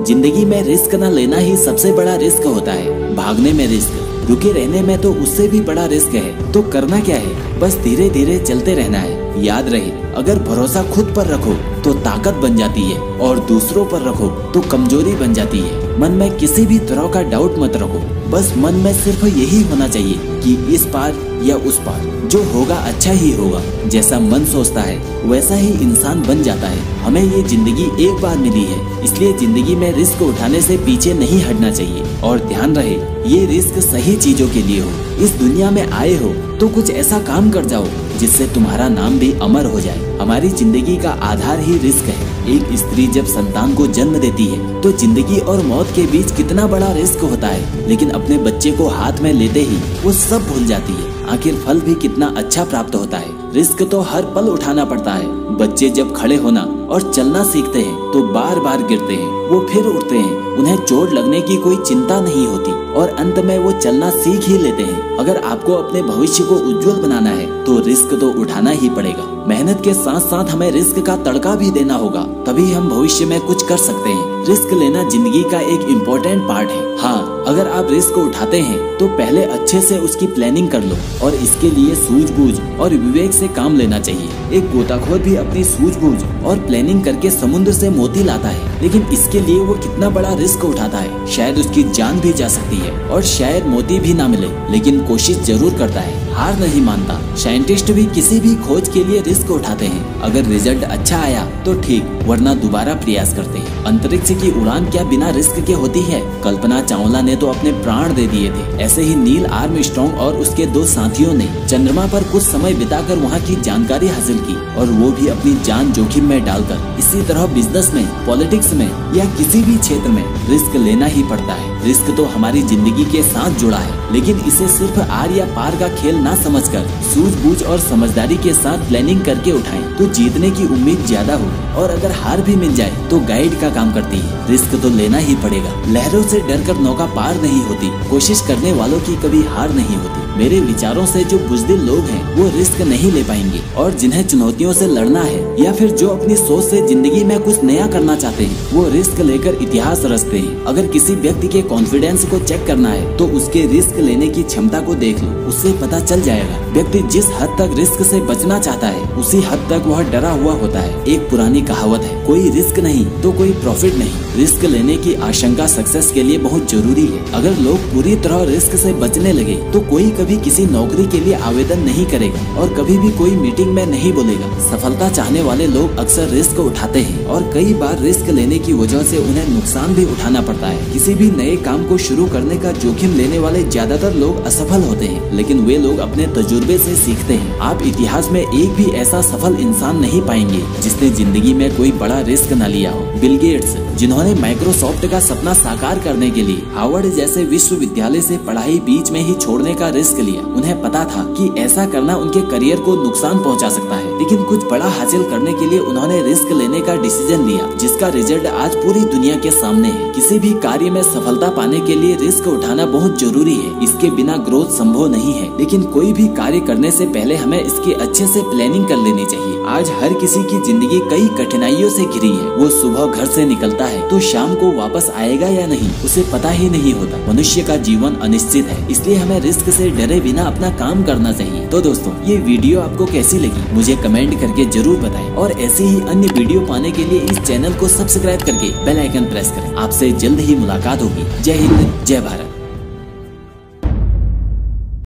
जिंदगी में रिस्क न लेना ही सबसे बड़ा रिस्क होता है। भागने में रिस्क, रुके रहने में तो उससे भी बड़ा रिस्क है। तो करना क्या है, बस धीरे धीरे चलते रहना है। याद रहे, अगर भरोसा खुद पर रखो तो ताकत बन जाती है और दूसरों पर रखो तो कमजोरी बन जाती है। मन में किसी भी तरह का डाउट मत रखो, बस मन में सिर्फ यही होना चाहिए कि इस पार या उस पार, जो होगा अच्छा ही होगा। जैसा मन सोचता है वैसा ही इंसान बन जाता है। हमें ये जिंदगी एक बार मिली है, इसलिए जिंदगी में रिस्क उठाने से पीछे नहीं हटना चाहिए। और ध्यान रहे, ये रिस्क सही चीजों के लिए हो। इस दुनिया में आए हो तो कुछ ऐसा काम कर जाओ जिससे तुम्हारा नाम भी अमर हो जाए। हमारी जिंदगी का आधार ही रिस्क है। एक स्त्री जब संतान को जन्म देती है तो जिंदगी और मौत के बीच कितना बड़ा रिस्क होता है, लेकिन अपने बच्चे को हाथ में लेते ही वो सब भूल जाती है। आखिर फल भी कितना अच्छा प्राप्त होता है। रिस्क तो हर पल उठाना पड़ता है। बच्चे जब खड़े होना और चलना सीखते हैं तो बार बार गिरते हैं, वो फिर उठते हैं। उन्हें चोट लगने की कोई चिंता नहीं होती और अंत में वो चलना सीख ही लेते हैं। अगर आपको अपने भविष्य को उज्जवल बनाना है तो रिस्क तो उठाना ही पड़ेगा। मेहनत के साथ साथ हमें रिस्क का तड़का भी देना होगा, तभी हम भविष्य में कुछ कर सकते हैं। रिस्क लेना जिंदगी का एक इम्पोर्टेंट पार्ट है। हाँ, अगर आप रिस्क उठाते हैं तो पहले अच्छे से उसकी प्लानिंग कर लो और इसके लिए सूझबूझ और विवेक से काम लेना चाहिए। एक गोताखोर भी अपनी सूझबूझ और प्लानिंग करके समुद्र से मोती लाता है, लेकिन इसके लिए वो कितना बड़ा रिस्क उठाता है। शायद उसकी जान भी जा सकती है और शायद मोती भी ना मिले, लेकिन कोशिश जरूर करता है, हार नहीं मानता। साइंटिस्ट भी किसी भी खोज के लिए रिस्क उठाते हैं। अगर रिजल्ट अच्छा आया तो ठीक, वरना दोबारा प्रयास करते हैं। अंतरिक्ष की उड़ान क्या बिना रिस्क के होती है? कल्पना चावला ने तो अपने प्राण दे दिए थे। ऐसे ही नील आर्मस्ट्रांग और उसके 2 साथियों ने चंद्रमा पर कुछ समय बिताकर वहाँ की जानकारी हासिल की, और वो भी अपनी जान जोखिम में डालकर। इसी तरह बिजनेस में, पॉलिटिक्स में या किसी भी क्षेत्र में रिस्क लेना ही पड़ता है। रिस्क तो हमारी जिंदगी के साथ जुड़ा है, लेकिन इसे सिर्फ आर या पार का खेल ना समझकर सूझबूझ और समझदारी के साथ प्लानिंग करके उठाएं तो जीतने की उम्मीद ज्यादा हो। और अगर हार भी मिल जाए तो गाइड का काम करती है। रिस्क तो लेना ही पड़ेगा। लहरों से डरकर नौका पार नहीं होती, कोशिश करने वालों की कभी हार नहीं होती। मेरे विचारों से जो बुज़दिल लोग हैं वो रिस्क नहीं ले पाएंगे, और जिन्हें चुनौतियों से लड़ना है या फिर जो अपनी सोच से जिंदगी में कुछ नया करना चाहते हैं वो रिस्क लेकर इतिहास रचते हैं। अगर किसी व्यक्ति के कॉन्फिडेंस को चेक करना है तो उसके रिस्क लेने की क्षमता को देख लो, उससे पता चल जाएगा। व्यक्ति जिस हद तक रिस्क से बचना चाहता है उसी हद तक वह डरा हुआ होता है। एक पुरानी कहावत है, कोई रिस्क नहीं तो कोई प्रॉफिट नहीं। रिस्क लेने की आशंका सक्सेस के लिए बहुत जरूरी है। अगर लोग पूरी तरह रिस्क से बचने लगे तो कोई कभी किसी नौकरी के लिए आवेदन नहीं करेगा और कभी भी कोई मीटिंग में नहीं बोलेगा। सफलता चाहने वाले लोग अक्सर रिस्क उठाते हैं और कई बार रिस्क लेने की वजह से उन्हें नुकसान भी उठाना पड़ता है। किसी भी नए काम को शुरू करने का जोखिम लेने वाले ज्यादातर लोग असफल होते हैं, लेकिन वे लोग अपने तजुर्बे से सीखते हैं। आप इतिहास में एक भी ऐसा सफल इंसान नहीं पाएंगे जिसने जिंदगी में कोई बड़ा रिस्क न लिया हो। बिल गेट्स, जिन्होंने माइक्रोसॉफ्ट का सपना साकार करने के लिए हार्वर्ड जैसे विश्वविद्यालय से पढ़ाई बीच में ही छोड़ने का रिस्क लिया। उन्हें पता था कि ऐसा करना उनके करियर को नुकसान पहुंचा सकता है, लेकिन कुछ बड़ा हासिल करने के लिए उन्होंने रिस्क लेने का डिसीजन लिया, जिसका रिजल्ट आज पूरी दुनिया के सामने है। किसी भी कार्य में सफलता पाने के लिए रिस्क उठाना बहुत जरूरी है। इसके बिना ग्रोथ संभव नहीं है, लेकिन कोई भी कार्य करने से पहले हमें इसकी अच्छे से प्लानिंग कर लेनी चाहिए। आज हर किसी की जिंदगी कई कठिनाइयों से घिरी है। वो सुबह घर से निकलता है तो शाम को वापस आएगा या नहीं उसे पता ही नहीं होता। मनुष्य का जीवन अनिश्चित है, इसलिए हमें रिस्क से डरे बिना अपना काम करना चाहिए। तो दोस्तों, ये वीडियो आपको कैसी लगी मुझे कमेंट करके जरूर बताएं, और ऐसे ही अन्य वीडियो पाने के लिए इस चैनल को सब्सक्राइब करके बेल आइकन प्रेस करें। आपसे जल्द ही मुलाकात होगी। जय हिंद, जय भारत।